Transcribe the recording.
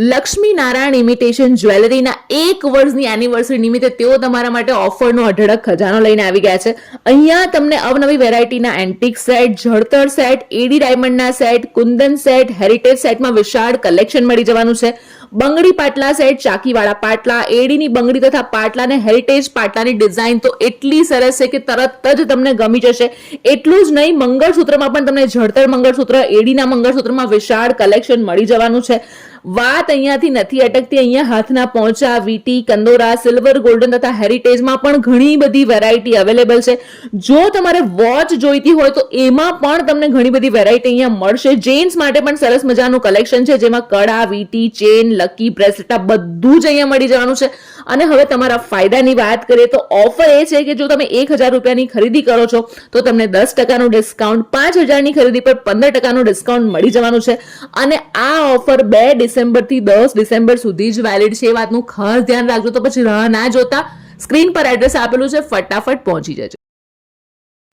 Lakshmi Narayan imitation જ્વેલરીના 1 વર્ષની anniversary નિમિત્તે તેઓ તમારા માટે ઓફરનો અઢળક ખજાનો લઈને આવી ગયા છે. અહીંયા તમને અવનવી વેરાયટીના એન્ટિક સેટ, જળતર સેટ, એડી ડાયમંડના સેટ, કુંદન સેટ, હેરિટેજ સેટમાં વિશાળ કલેક્શન મળી જવાનું છે. બંગડી પાટલા સેટ, ચાકીવાળા પાટલા, એડીની બંગડી તથા પાટલા અને હેરિટેજ પાટલાની ડિઝાઇન તો એટલી સરસ છે કે તરત જ તમને ગમી જશે. એટલું જ નહીં, મંગળસૂત્રમાં પણ તમને જળતર મંગળસૂત્ર, એડીના મંગળસૂત્રમાં વિશાળ કલેક્શન મળી જવાનું છે. વાત અહીંયાથી નથી અટકતી. અહીંયા હાથના પહોંચા, વીટી, કંદોરા, સિલ્વર, ગોલ્ડન તથા હેરિટેજમાં પણ ઘણી બધી વેરાયટી અવેલેબલ છે. જો તમારે વોચ જોઈતી હોય તો એમાં પણ તમને ઘણી બધી વેરાયટી અહીંયા મળશે. જેન્ટ્સ માટે પણ સરસ મજાનું કલેક્શન છે, જેમાં કડા, વીટી, ચેન, લકી, બ્રેસલેટ બધું જ અહીંયા મળી જવાનું છે. અને હવે તમારા ફાયદાની વાત કરીએ તો ઓફર એ છે કે જો તમે 1000 રૂપિયાની ખરીદી કરો છો તો તમને 10% ડિસ્કાઉન્ટ, 5000ની ખરીદી પર 15% ડિસ્કાઉન્ટ મળી જવાનું છે. અને આ ઓફર 2 ડિસેમ્બરથી 10 ડિસેમ્બર સુધી જ વેલિડ છે. એ વાતનું ખાસ ધ્યાન રાખજો. તો પછી રાહ ના જોતા સ્ક્રીન પર એડ્રેસ આપેલું છે, ફટાફટ પહોંચી જજો.